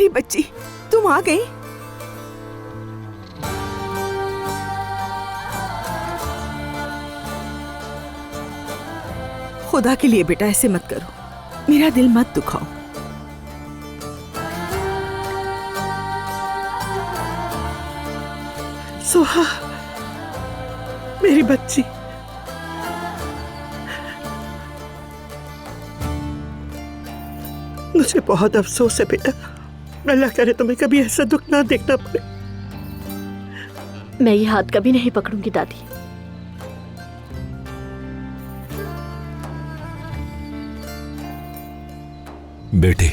मेरी बच्ची, तुम आ गई। खुदा के लिए बेटा ऐसे मत करो, मेरा दिल मत दुखाओ। सोहा, मेरी बच्ची, मुझे बहुत अफसोस है बेटा। अल्लाह करे तुम्हें कभी ऐसा दुख ना देखना पड़े। मैं ये हाथ कभी नहीं पकड़ूंगी दादी। बेटी,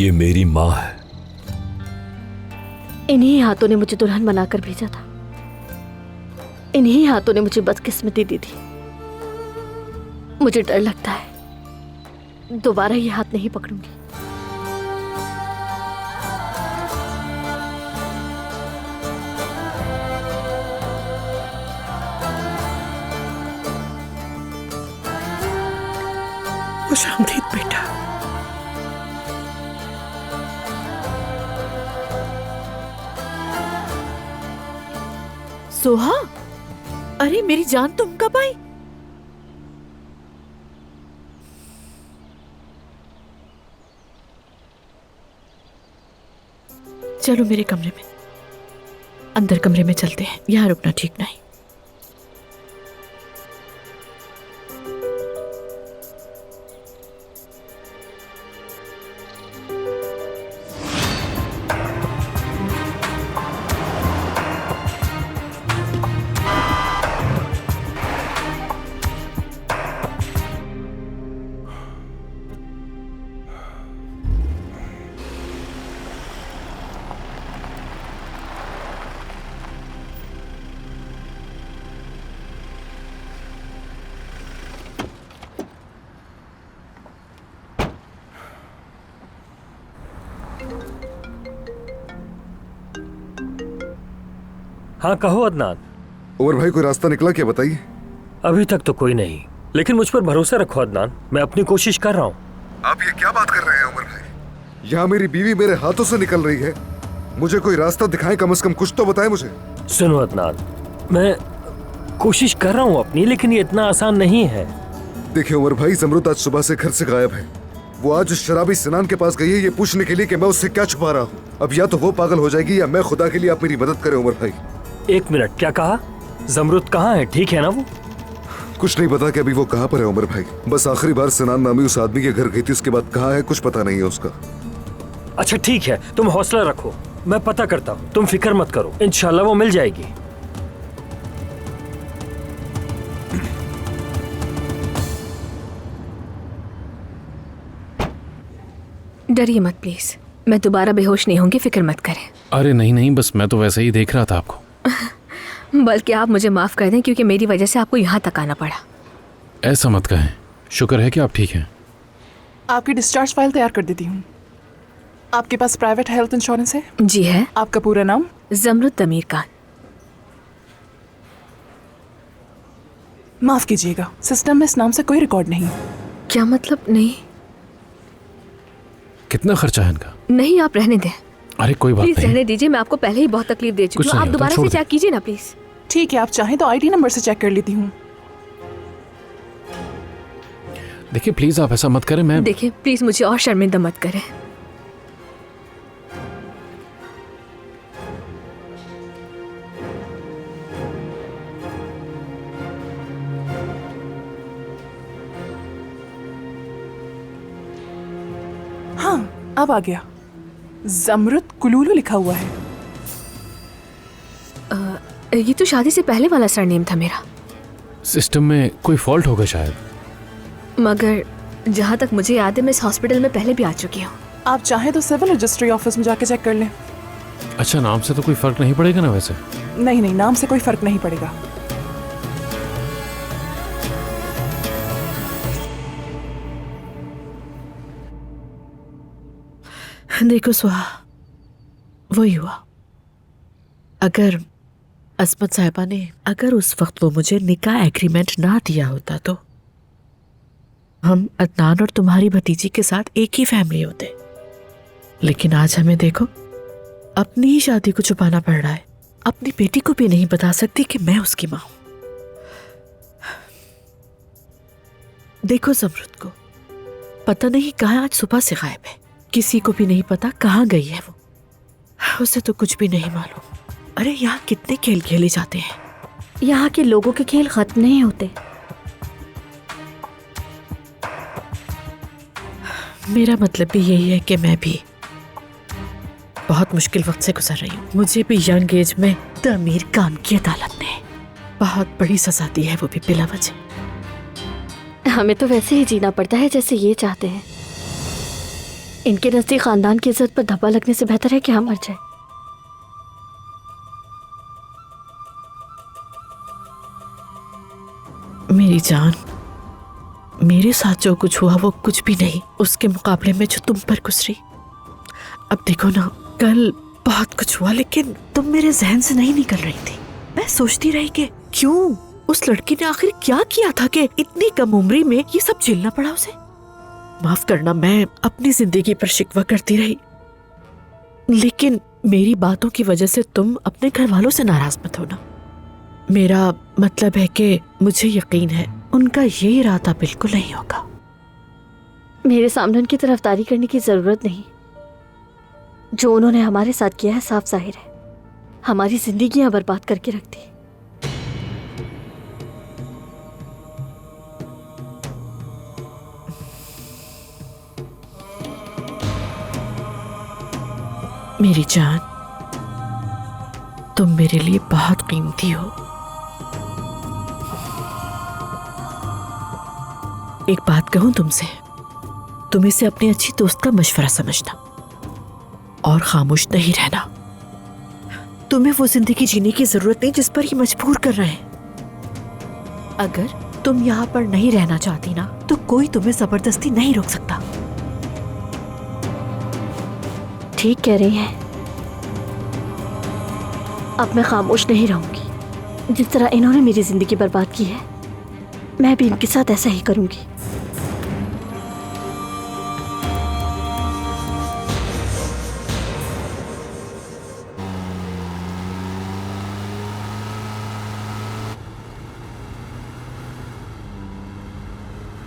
ये मेरी माँ है। इन्हीं हाथों ने मुझे दुल्हन बनाकर भेजा था। इन्हीं हाथों ने मुझे बदकिस्मती दी थी। मुझे डर लगता है दोबारा ये हाथ नहीं पकड़ूंगी। खुशामदीद बेटा। सोहा, अरे मेरी जान, तुम कब आई? चलो मेरे कमरे में, अंदर कमरे में चलते हैं, यहाँ रुकना ठीक नहीं। हाँ कहो अदनान। उमर भाई कोई रास्ता निकला क्या, बताइए। अभी तक तो कोई नहीं, लेकिन मुझ पर भरोसा रखो अदनान, मैं अपनी कोशिश कर रहा हूँ। आप ये क्या बात कर रहे हैं उमर भाई? यहाँ मेरी बीवी मेरे हाथों से निकल रही है, मुझे कोई रास्ता दिखाएं, कम से कम कुछ तो बताएं मुझे। सुनो अदनान, मैं कोशिश कर रहा हूँ अपनी, लेकिन ये इतना आसान नहीं है। देखिए उमर भाई, जमरुद आज सुबह से घर से गायब है। वो आज उस शराबी सिनान के पास गई है ये पूछने के लिए कि मैं उससे क्या छुपा रहा हूँ। अब या तो वो पागल हो जाएगी या मैं। खुदा के लिए आप मेरी मदद करें उमर भाई। एक मिनट, क्या कहा? जमरुद कहाँ है? ठीक है ना वो? कुछ नहीं पता कि अभी वो कहाँ पर है उमर भाई। बस आखिरी बार सिनान नामी उस आदमी के घर गई थी, उसके बाद कहाँ है कुछ पता नहीं है उसका। अच्छा ठीक है, तुम हौसला रखो, मैं पता करता हूँ, तुम फिक्र मत करो, इंशाल्लाह वो मिल जाएगी। डरिए मत प्लीज, मैं दोबारा बेहोश नहीं होंगी, फिक्र मत करें। अरे नहीं नहीं, बस मैं तो वैसे ही देख रहा था आपको। बल्कि आप मुझे माफ कर दें, क्योंकि मेरी वजह से आपको यहाँ तक आना पड़ा। ऐसा मत कहें, शुक्र है कि आप ठीक हैं। आपकी डिस्चार्ज फाइल तैयार कर देती हूँ। आपके पास प्राइवेट हेल्थ इंश्योरेंस है? जी है। आपका पूरा नाम? जमरुद तमीर खान। माफ कीजिएगा, सिस्टम में इस नाम से कोई रिकॉर्ड नहीं। क्या मतलब? नहीं। कितना खर्चा है इनका? नहीं, आप रहने दें। अरे कोई बात प्लीज नहीं, रहने दीजिए, मैं आपको पहले ही बहुत तकलीफ दे चुकी हूँ। आप दोबारा से चेक कीजिए ना प्लीज। ठीक है, आप चाहें तो आईडी नंबर से चेक कर लेती हूँ। देखिए प्लीज आप ऐसा मत करें। मैं देखिए प्लीज मुझे और शर्मिंदा मत करें। हाँ अब आ गया, जमरुद कुलूलू लिखा हुआ है। ये तो शादी से पहले वाला सरनेम था मेरा। सिस्टम में कोई फॉल्ट होगा शायद। मगर जहाँ तक मुझे याद है मैं इस हॉस्पिटल में पहले भी आ चुकी हूँ। आप चाहें तो सिविल रजिस्ट्री ऑफिस में जाके चेक कर लें। अच्छा, नाम से तो कोई फर्क नहीं पड़ेगा ना वैसे? नहीं नहीं, नाम से कोई फर्क नहीं पड़ेगा। देखो सुहा, वही हुआ। अगर अस्मत साहिबा ने उस वक्त वो मुझे निकाह एग्रीमेंट ना दिया होता तो हम अदनान और तुम्हारी भतीजी के साथ एक ही फैमिली होते। लेकिन आज हमें देखो, अपनी ही शादी को छुपाना पड़ रहा है। अपनी बेटी को भी नहीं बता सकती कि मैं उसकी मां हूं। देखो ज़मरुद को, पता नहीं कहाँ आज सुबह से गायब है। किसी को भी नहीं पता कहाँ गई है वो। उसे तो कुछ भी नहीं मालूम। अरे यहाँ कितने खेल खेले जाते हैं। यहाँ के लोगों के खेल खत्म नहीं होते। मेरा मतलब भी यही है कि मैं भी बहुत मुश्किल वक्त से गुजर रही हूँ। मुझे भी यंग एज में तमीर कान की अदालत ने बहुत बड़ी सजा दी है, वो भी बिला वजह। हमें तो वैसे ही जीना पड़ता है जैसे ये चाहते हैं। इनके नजदीक खानदान की इज्जत पर धब्बा लगने से बेहतर है कि हम मर जाए। मेरी जान, मेरे साथ जो कुछ हुआ वो कुछ भी नहीं उसके मुकाबले में जो तुम पर गुजरी। अब देखो ना, कल बहुत कुछ हुआ लेकिन तुम मेरे जहन से नहीं निकल रही थी। मैं सोचती रही कि क्यों उस लड़की ने आखिर क्या किया था कि इतनी कम उम्री में ये सब झेलना पड़ा उसे। माफ करना, मैं अपनी जिंदगी पर शिकवा करती रही, लेकिन मेरी बातों की वजह से तुम अपने घर वालों से नाराज मत होना। मेरा मतलब है कि मुझे यकीन है उनका ये इरादा बिल्कुल नहीं होगा। मेरे सामने उनकी तरफदारी करने की जरूरत नहीं। जो उन्होंने हमारे साथ किया है साफ जाहिर है हमारी जिंदगियां बर्बाद करके रख दी। मेरी जान, तुम मेरे लिए बहुत कीमती हो। एक बात कहूं तुमसे, तुम इसे अपनी अच्छी दोस्त का मशवरा समझना और खामोश नहीं रहना। तुम्हें वो जिंदगी जीने की जरूरत नहीं जिस पर ये मजबूर कर रहे हैं। अगर तुम यहाँ पर नहीं रहना चाहती ना, तो कोई तुम्हें जबरदस्ती नहीं रोक सकता। ठीक कह रही हैं। अब मैं खामोश नहीं रहूंगी। जिस तरह इन्होंने मेरी जिंदगी बर्बाद की है, मैं भी इनके साथ ऐसा ही करूंगी।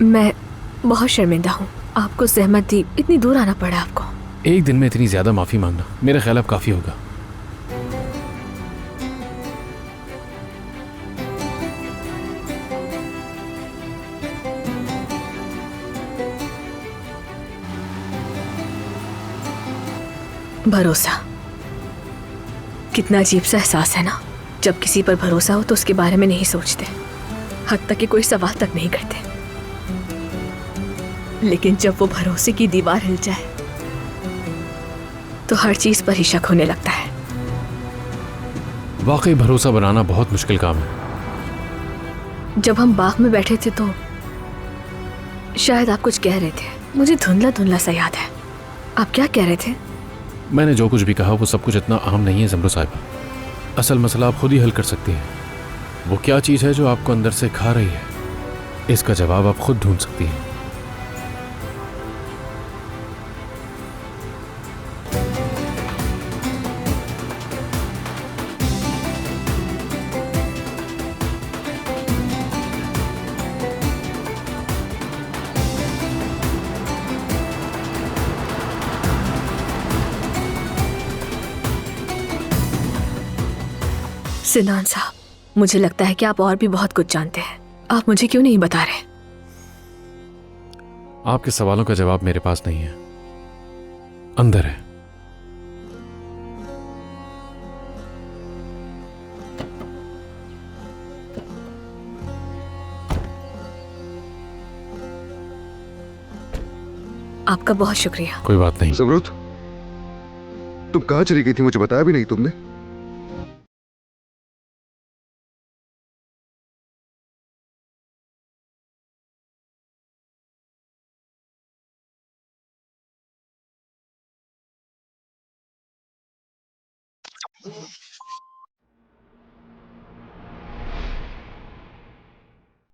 मैं बहुत शर्मिंदा हूँ, आपको सहमत दी, इतनी दूर आना पड़ा आपको। एक दिन में इतनी ज्यादा माफी मांगना मेरा ख्याल अब काफी होगा। भरोसा कितना अजीब सा एहसास है ना, जब किसी पर भरोसा हो तो उसके बारे में नहीं सोचते, हद तक कि कोई सवाल तक नहीं करते। लेकिन जब वो भरोसे की दीवार हिल जाए तो हर चीज पर ही शक होने लगता है। वाकई भरोसा बनाना बहुत मुश्किल काम है। जब हम बाग में बैठे थे तो शायद आप कुछ कह रहे थे, मुझे धुंधला धुंधला सा याद है। आप क्या कह रहे थे? मैंने जो कुछ भी कहा वो सब कुछ इतना आम नहीं है ज़मरुद साहिबा। असल मसला आप खुद ही हल कर सकती हैं। वो क्या चीज़ है जो आपको अंदर से खा रही है, इसका जवाब आप खुद ढूंढ सकती हैं। सिनान साहब, मुझे लगता है कि आप और भी बहुत कुछ जानते हैं। आप मुझे क्यों नहीं बता रहे? आपके सवालों का जवाब मेरे पास नहीं है, अंदर है। आपका बहुत शुक्रिया। कोई बात नहीं। ज़मरुद, तुम कहाँ चली गई थी? मुझे बताया भी नहीं तुमने।